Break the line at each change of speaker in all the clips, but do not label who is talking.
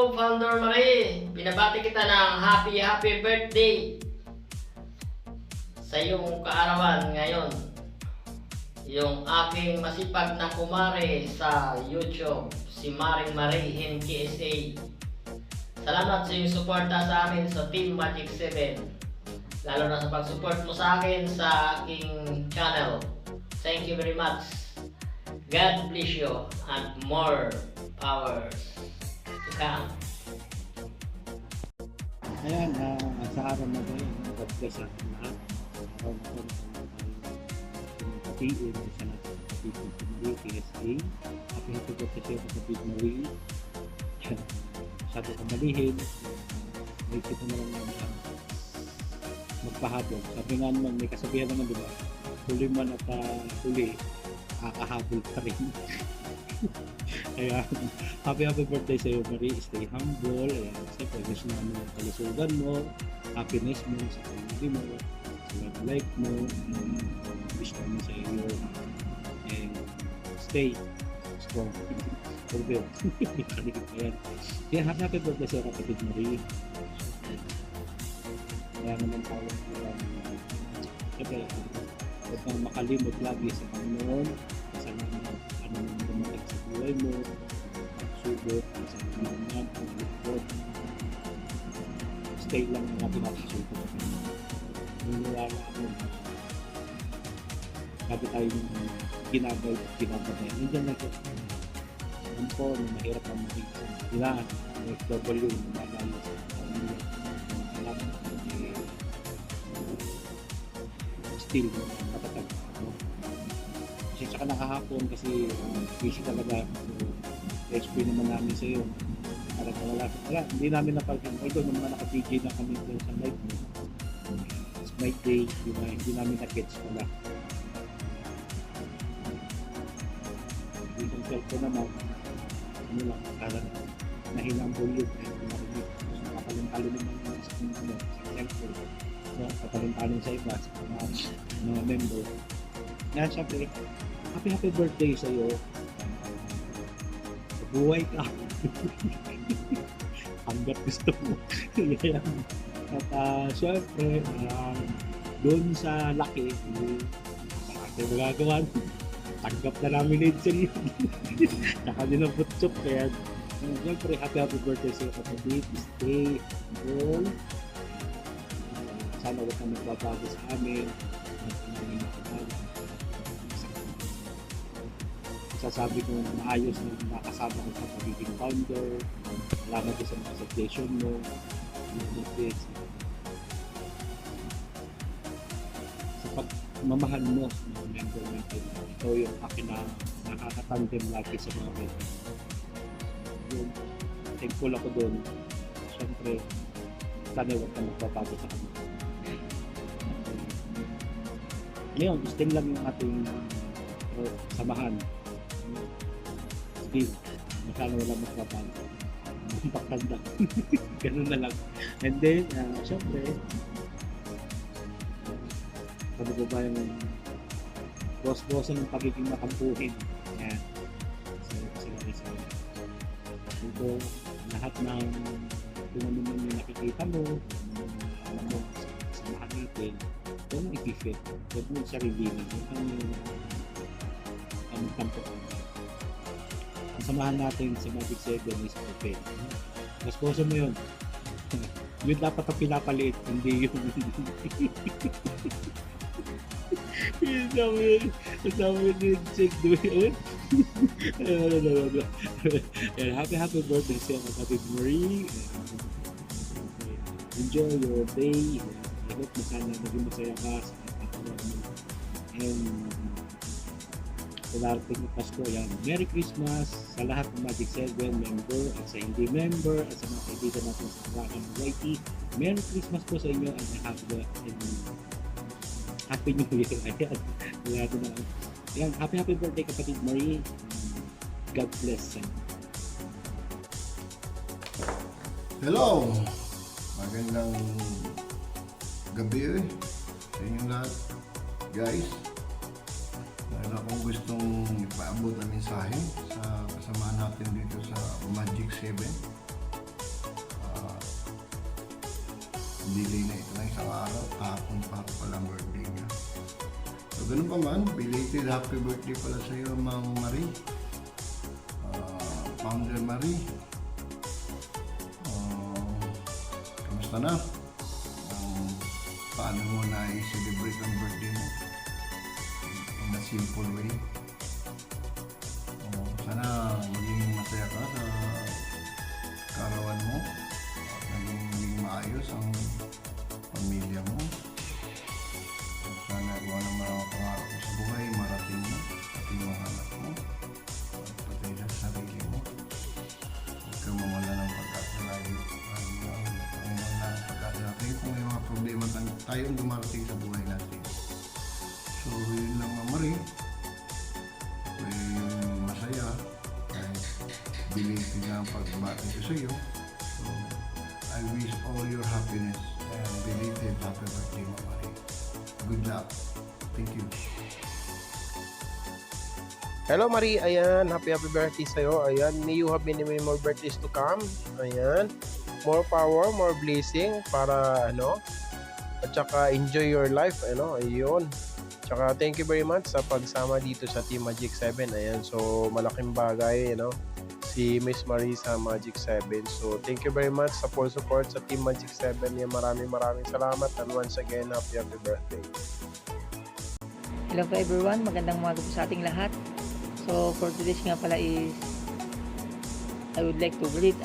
Hello, Founder Marie! Binabati kita ng happy birthday sa iyong kaarawan ngayon. Yung aking masipag na kumare sa YouTube, si Maring Marie NKSA. Salamat sa iyong suporta sa amin sa Team Magic 7. Lalo na sa pag-support mo sa akin sa aking channel. Thank you very much. God bless you and more powers to come.
Ayan, sa araw na rin, God bless ang lahat. Araw na rin, hatiin sa natin kapatid ng Marie KSA. Happy birthday sa'yo kapatid Marie. Sabi ka malihin, may kita na lang naman magpahabol. Sabi nga naman, may kasabihan naman diba, huli man at huli, kakahabol pa rin. Kaya, happy birthday sa iyo Marie, stay humble. Ayan, siyempre wish namin ang kalusugan mo, happiness mo, sa family mo, sa love life mo. Wish namin sa iyo and stay strong. Pagbil, kaligit na yan. Kaya happy birthday sa iyo kapatid Marie. Kaya naman tawag ko siyempre, huwag kang makalimot lagi sa Panginoon. Kasalanan ano nang dumating sa buhay mo, subok, sa pangalaman, pangalaman, stay lang na natin natin subok. Niniwala ako na bago tayo ng ginagay at ginagabay. Nandiyan lang ito. Alam po na mahirap ang maging ilan, FW, malayo sa pamilya. Alam mo, still, matatag ako. Kasi saka nakahapon kasi busy talaga. I-explain naman namin sa iyo. Para wala, hindi namin napag-in. Although naman naka-DJ na kami doon sa live mo. It's my day, diba? Hindi namin na-catch pala. Yung cellphone naman, ano lang, parang nahinang volume. Hindi marinig. So, nakapaling-talo naman sa cellphone. So, kapaling-talo sa iba, sa mga member. Yan, syempre, happy birthday sa iyo. Buhay ka. Hanggat gusto mo. Yan. At syempre, doon sa laki, natin magagawa. Tanggap na namin Edsel yun. Saka din ang putsok. Kaya, syempre, happy birthday sa iyo kapatid. Stay humble. Sana huwag kang magbabago sa amin. Sasabi ko maayos na nakasama ko sa pagiging founder. Salamat ko sa mga suggestion mo. Sa pagmamahal mo sa mga member natin. Ito yung akin na nakakatandem lagi sa mga member. Yung thankful ako doon. Siyempre, sana huwag kang magbabago sa amin. Ngayon, gusto lang yung ating samahan. Sige, masyado wala magpapago. Magpakanda. Ganun na lang. And then, syempre, sabi ko ba yung boss-bossan ng pagiging makampuhin. Yan. Sila isa. Dito, lahat ng kung ano man yung nakikita mo, alam mo, samahan natin, huwag mong i-fit. Huwag mong sarilinin. Huwag ang tampo. Ang samahan natin sa Magic 7 is okay. Mas boso mo yun. Yun dapat ang pinapaliit, hindi yun. Yun sabi yun, check do yun. Happy birthday siya kapatid Marie. Enjoy your day. I hope na sana maging masaya ka sa kapatid mo. And sa darating ng Pasko, yan. Merry Christmas sa lahat ng Magic 7 member at sa hindi member at sa mga kaibigan natin sa Dragon YT. Merry Christmas po sa inyo and Happy New Year. Ayan, happy birthday kapatid Marie. God bless.
Hello! Magandang gabi sa inyong lahat, guys. Meron akong gustong ipaabot na mensahe sa kasama natin dito sa Magic 7. delay na ito na isang araw, tapon pa pala ang birthday niya. So ganun pa man, belated happy birthday pala sa iyo, Ma'am Marie. Founder Marie. Kamusta na? Paano mo na i-celebrate ang birthday mo? In a simple way. Sana maging masaya ka sa karawan mo at maging maayos ang pamilya mo. Sana kung anong mga pangarap mo sa buhay, marating mo, pati yung mga anak mo, at pati sa sarili mo. Huwag kang mawala ng pag-asa lagi. Ang mga pag-asa natin kung may mga problema tayong dumarating sa buhay natin. So, yun lang, Ma'am Marie. Masaya kahit belated nga ang pagbati ko sa iyo. So, I wish all your happiness and belated happy birthday, Ma'am Marie. Good luck. Thank you.
Hello Marie, ayan, happy birthday sa'yo. Ayan, may you have many more birthdays to come. Ayan, more power, more blessing para at saka enjoy your life, ayun. Tsaka thank you very much sa pagsama dito sa Team Magic 7. Ayan, so malaking bagay, si Miss Marie sa Magic 7. So thank you very much sa full support sa Team Magic 7. Yan, maraming salamat and once again, happy birthday.
Hello po everyone, magandang umaga po sa ating lahat. So for today's nga pala is I would like to greet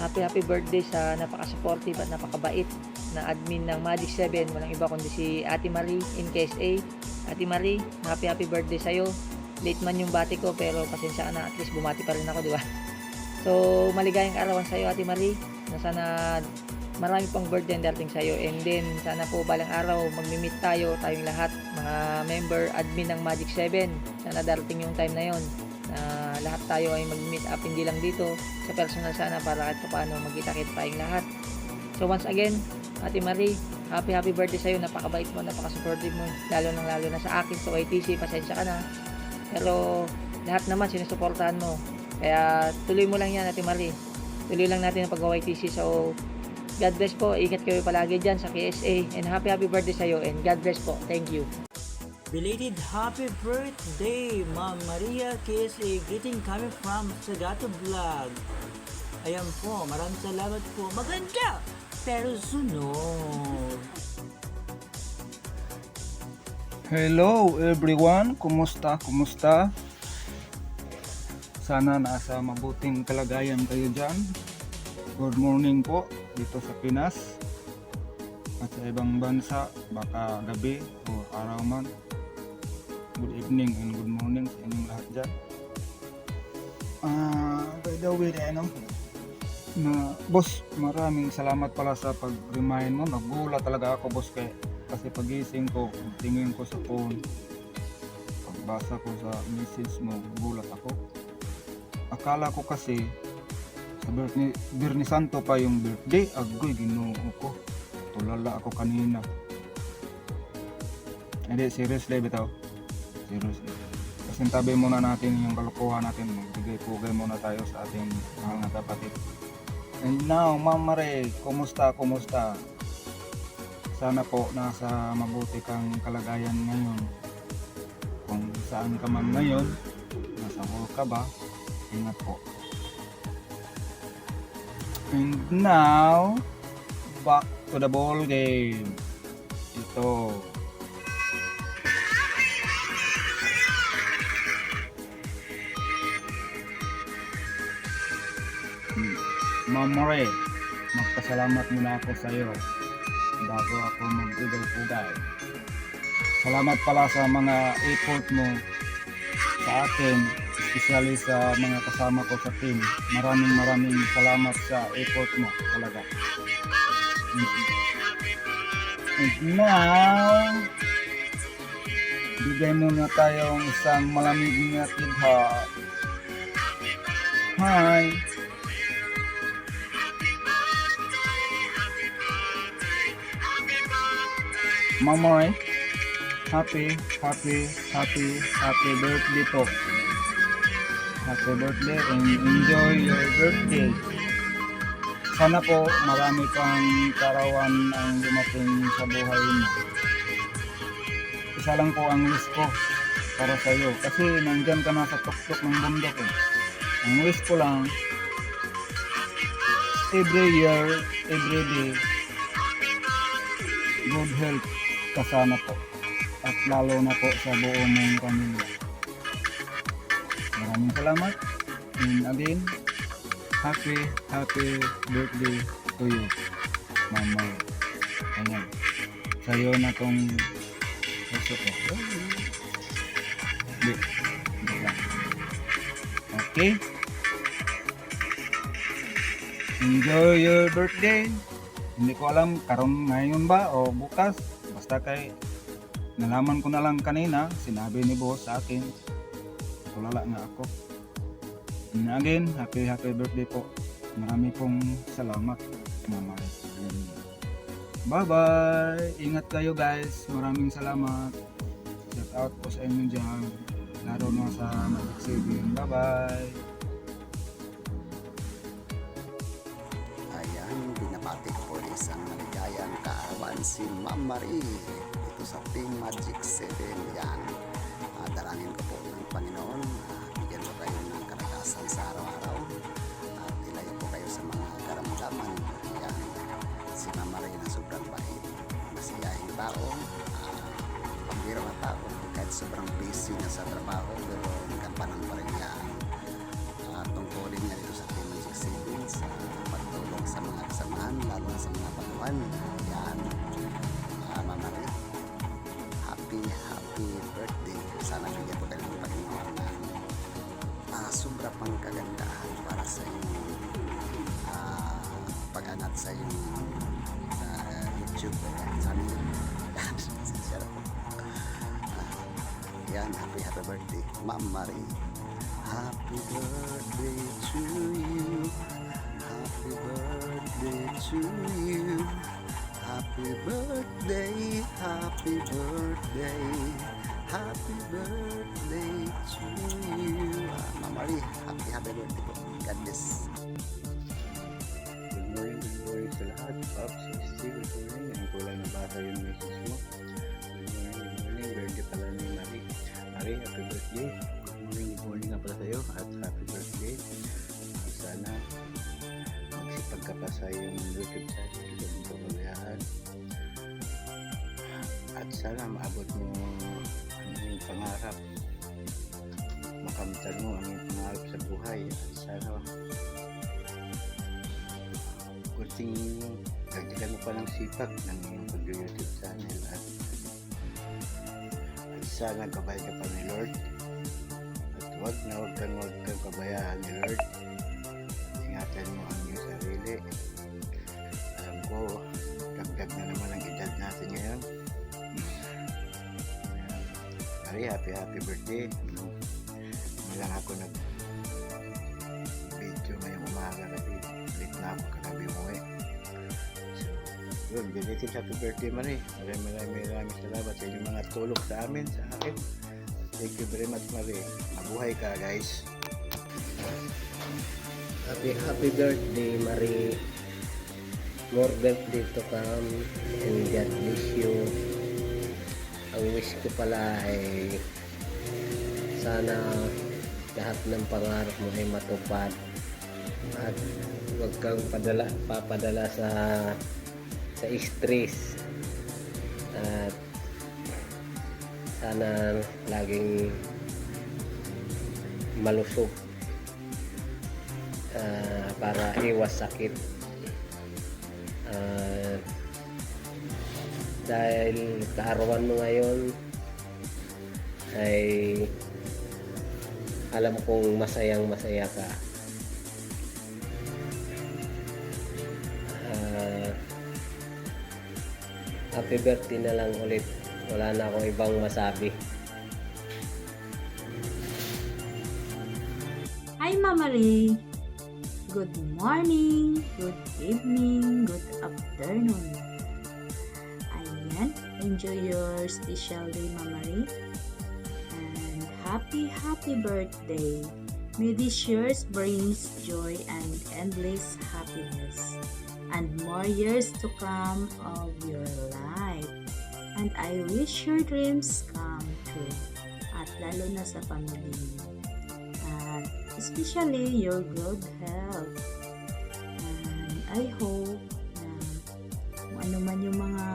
happy birthday sa napaka-supportive at napakabait na admin ng Magic 7. Walang iba kundi si Ate Marie in KSA. Ate Marie, happy birthday sa'yo. Late man yung bati ko pero pasensya na, at least bumati pa rin ako, di ba? So maligayang arawan sa'yo, Ate Marie, na sana marami pang birthday ang darating sa'yo, and then sana po balang araw magmi-meet tayong lahat, mga member, admin ng Magic 7. Sana darating yung time na yon na lahat tayo ay mag-meet up, hindi lang dito sa personal, sana para kahit paano magkita-kita tayong lahat. So once again, Ate Marie, happy birthday sa'yo. Napakabait mo, napaka-supportive mo, lalo na sa akin sa YTC. Pasensya ka na, pero lahat naman sinusuportahan mo, kaya tuloy mo lang yan, Ate Marie. Tuloy lang natin ang pag-YTC. So God bless po, ingat kayo palagi dyan sa KSA, and happy birthday sa'yo, and God bless po. Thank you.
Belated happy birthday, Ma'am Maria KSA. Greeting coming from Sagato Vlog. Ayan po, maraming salamat po. Maganda, pero sunod.
Hello everyone, kumusta? Sana nasa mabuting kalagayan kayo dyan. Good morning po dito sa Pinas at sa ibang bansa, baka gabi o araw man. Good evening and good morning sa inyong lahat dyan. By the way, boss, maraming salamat pala sa pag-remind mo. Nagulat talaga ako, boss, kasi pagising ko, tingin ko sa phone, pagbasa ko sa message mo, gulat ako. Akala ko kasi sa Birni Santo pa yung birthday. Agoy, ginoo ko, tulala ako kanina. Hindi, seriously bitaw, seriously. Kasi tabi muna natin yung kalokohan natin, magbigay-pugay muna tayo sa ating mahal na kapatid. And now, Ma'am Marie, kumusta? Sana po nasa mabuti kang kalagayan ngayon. Kung saan ka man ngayon, nasa work ka ba, ingat po. And now, back to the ball game. Ito. Ma'am Marie, magpasalamat muna ako sa iyo bago ako magbigay-pugay. Salamat pala sa mga effort mo sa akin, especially sa mga kasama ko sa team. Maraming salamat sa effort mo talaga. And now, bigay muna tayong isang malamig na tidha. Hi! Ma'am Marie, happy birthday po. Happy birthday and enjoy your birthday. sana po marami pang karawan ang dumating sa buhay mo. Isa lang po ang wish ko para sa iyo kasi nandyan ka na sa tuktok ng bundok eh. Ang wish ko lang, every year, every day, good health ka sana po. At lalo na po sa buo mong pamilya. Maraming salamat. And again, happy birthday to you, Mama. Ayan. Sa'yo na tong puso ko. Hindi. Hindi lang. Okay? Enjoy your birthday. Hindi ko alam karon ngayon ba o bukas. Basta kay nalaman ko na lang kanina, sinabi ni boss sa akin. Tulala nga ako. And again, happy birthday po. Marami pong salamat, Mama. Bye-bye! Ingat kayo guys. Maraming salamat. Shout out po sa inyo dyan. Laro na sa Magic 7. Bye-bye!
Ayan, binabati ko po isang maligayang kaarawan si Ma'am Marie dito sa Team Magic 7. Yan, dalangin ko po ng Panginoon, bigyan ko kayo ng karagasan sa araw-araw at ilayo po kayo sa mga karamdaman. Yan, si Ma'am Marie na sobrang bait, masiyahing tao, pambiro na tao, kahit sobrang busy na sa trabaho pero nagkampanan pa rin niya tungkulin niya dito sa Team Magic 7 sa pagtulong sa mga kasamahan, lalo na sa mga baguhan. Yan, Ma'am Marie, happy birthday. Sana bigyan po kayo ng Panginoon na sobra pang kagandahan para sa inyong pag-anat sa inyong YouTube channel. Yan, happy birthday, Ma'am Marie. Happy birthday to you. Happy birthday to you. Happy birthday, happy birthday, happy birthday to you. Ma'am Marie, happy birthday po. God bless.
Good morning sa lahat. Pops, good morning. Ang kulay na basa yung message mo. Good morning. Birthday pala ni Marie. Marie, happy birthday. Good morning nga pala sa'yo at happy birthday. Sana magsipag ka pa sa yung YouTube channel. Ito mong pagmamayahan. At sana maabot mo ang iyong pangarap. Makamtan mo ang iyong pangarap sa buhay. At sana kunting dagdagan mo pa ng sipag ng iyong pag-YouTube channel at sana gabay ka pa ni Lord at huwag kang kabayaan ni Lord. Ingatan mo ang iyong sarili. Alam ko dagdag na naman ang edad natin ngayon. Marie, happy birthday. Hindi lang ako nag video ngayong umaga kasi late na ako kagabi umuwi. So yun, belated happy birthday Marie. Maraming salamat sa inyong mga tulong sa amin, sa akin. Thank you very much Marie. Mabuhay ka guys.
Happy birthday Marie. More birthday to come and God bless you. Ang wish ko pala ay sana lahat ng pangarap mo ay matupad at huwag kang papadala sa stress at sana laging malusog para iwas sakit. Dahil kaarawan mo ngayon ay alam kong masaya ka. Happy birthday na lang ulit. Wala na akong ibang masabi.
Hi Mama Ray! Good morning, good evening, good afternoon. Ayan, enjoy your special day Mama Ray. And happy birthday. May these years brings joy and endless happiness, and more years to come of your life. And I wish your dreams come true, at lalo na sa family mo. At especially your good health. And I hope na kung ano man yung mga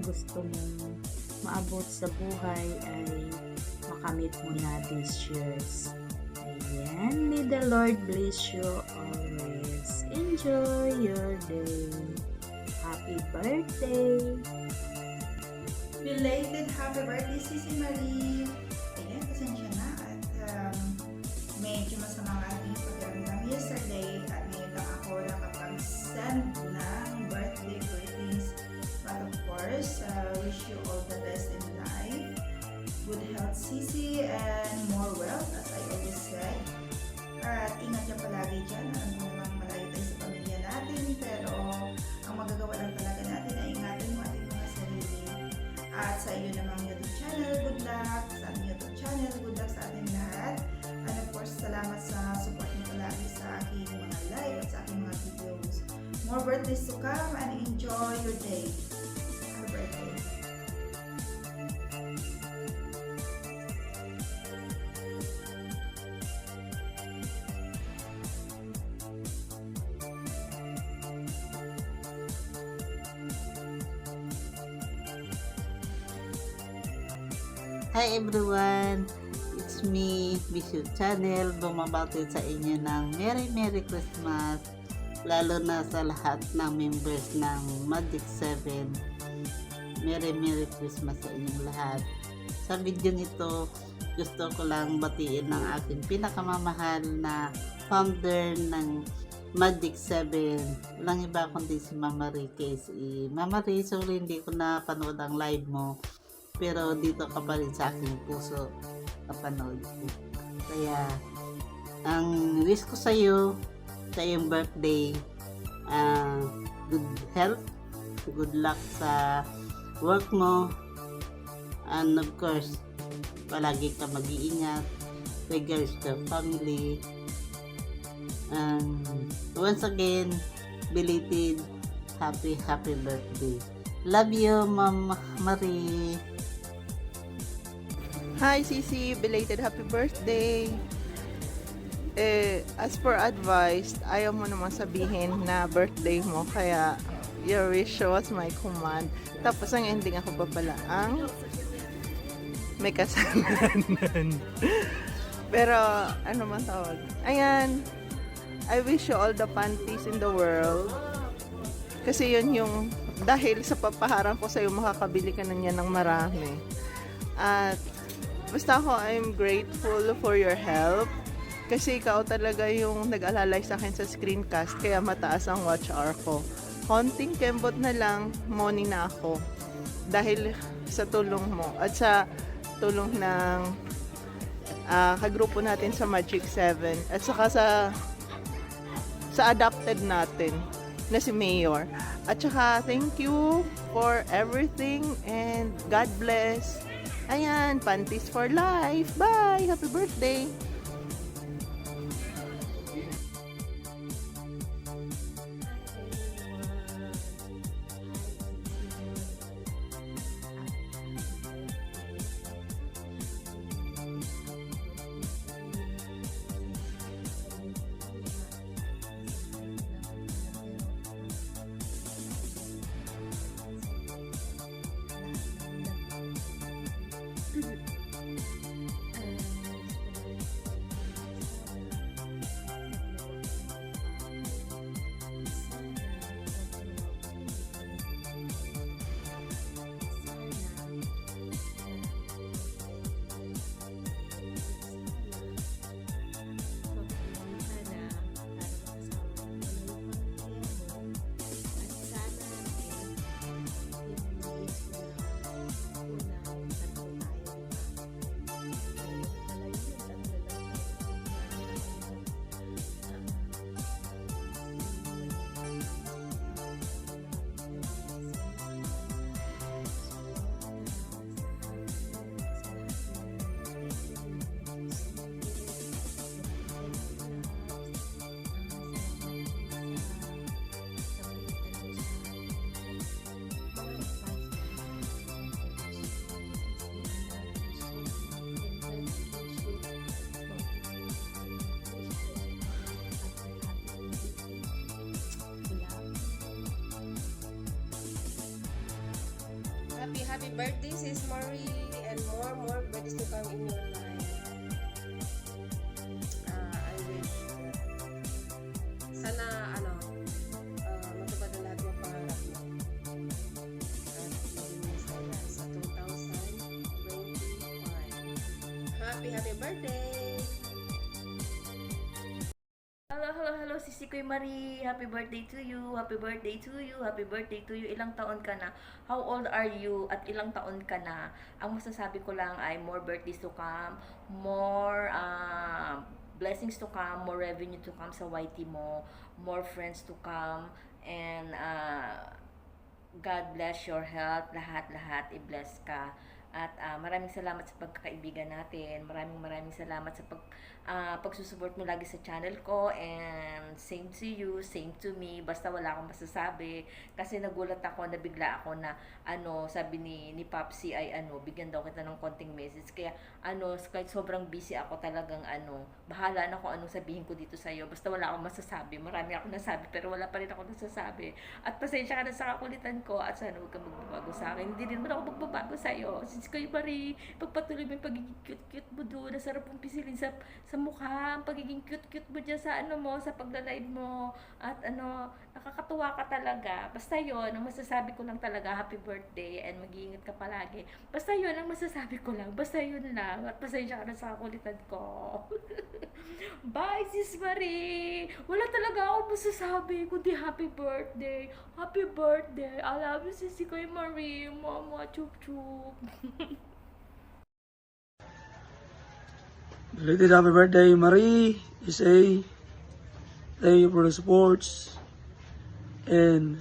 gusto mong maabot sa buhay ay makamit mo na these years. Ayan, may the Lord bless you always. Enjoy your day. Happy birthday!
Belated happy birthday, Sisi Marie! Ayan, pasensya na at medyo masama ang ating pagkaramdam yesterday at ngayon lang ako nakapag-send ng birthday greetings. But of course, wish you all the best in life. Good health, Sisi, and more wealth, as I always said. At ingat ka palagi dyan. Alam mo namang malayo tayo sa pamilya natin, pero ang magagawa lang talaga natin ay ingatan mo ating mga sarili. At sa iyo namang YouTube channel, good luck. Sa ating YouTube channel, good luck sa ating lahat. And of course, salamat sa support mo palagi sa aking mga live at sa aking mga videos. More birthdays to come and enjoy your day. Happy birthday.
Hi everyone! It's me, Bishop Channel. Bumabati sa inyo ng Merry Christmas, lalo na sa lahat ng members ng Magic 7. Merry Christmas sa inyong lahat. Sa video nito, gusto ko lang batiin ng aking pinakamamahal na founder ng Magic 7. Walang iba kundi si Mama Ri KSE. Mama Ri, sorry hindi ko na panood ang live mo, pero dito ka pa rin sa aking puso kapanood ko. Kaya ang wish ko sa iyo sa iyong birthday, good health, good luck sa work mo, and of course palagi ka mag-iingat, regards to family, and once again belated happy birthday. Love you, Mama Marie.
Hi Sisi, belated happy birthday. As for advice, ayaw mo naman sabihin na birthday mo, kaya your wish was my command. Tapos ang ending ako pa pala ang may kasalanan. Pero ano man tawag? Ayan, I wish you all the panties in the world. Kasi yun yung, dahil sa papaharang ko sa'yo, makakabili ka na niya ng marami. At basta ako, I'm grateful for your help. Kasi ikaw talaga yung nag-alalay sa akin sa screencast, kaya mataas ang watch hour ko. Konting kembot na lang, morning na ako. Dahil sa tulong mo at sa tulong ng kagrupo natin sa Magic 7 at saka sa adopted natin na si Mayor. At saka thank you for everything and God bless. Ayan, panties for life. Bye! Happy birthday!
happy birthday, Sis Marie, and more birthdays to come in your life. I wish sana matupad ang lahat ng pangarap mo. At maging sana sa 2025. Happy birthday!
Hello, Sisi Koy Marie. Happy birthday to you. Happy birthday to you. Happy birthday to you. Ilang taon ka na? How old are you? At ilang taon ka na? Ang masasabi ko lang ay more birthdays to come, more blessings to come, more revenue to come sa YT mo, more friends to come, and God bless your health. Lahat i-bless ka. At maraming salamat sa pagkakaibigan natin. Maraming salamat sa pagsusupport mo lagi sa channel ko. And same to you, same to me. Basta wala akong masasabi. Kasi nagulat ako, nabigla ako na sabi ni Popsi ay bigyan daw kita ng konting message. Kaya kahit sobrang busy ako talagang bahala na kung anong sabihin ko dito sa'yo. Basta wala akong masasabi. Marami akong nasabi pero wala pa rin ako nasasabi. At pasensya ka na sa kakulitan ko at sana huwag kang magbabago sa akin. Hindi rin naman ako magbabago sa'yo. Since Koy Marie, pagpatuloy mo yung pagiging cute mo doon. Nasarap mong pisilin sa mukha. Ang pagiging cute mo dyan sa sa pagla-live mo. At nakakatuwa ka talaga. Basta yun, ang masasabi ko lang talaga, happy birthday and mag-iingat ka palagi. Basta yun ang masasabi ko lang. Basta yun lang. At pasensya ka na sa kakulitan ko. Bye, Sis Marie! Wala talaga akong masasabi kundi happy birthday. Happy birthday. I love you, Sisi Koy Marie. Mama, chup-chup.
Belated happy birthday, Marie. Thank you for the supports and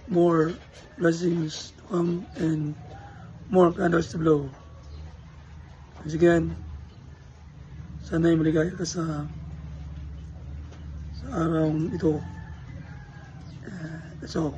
more blessings to come and more candles to blow. Once again, sana'y maligaya ka sa araw ito. That's all.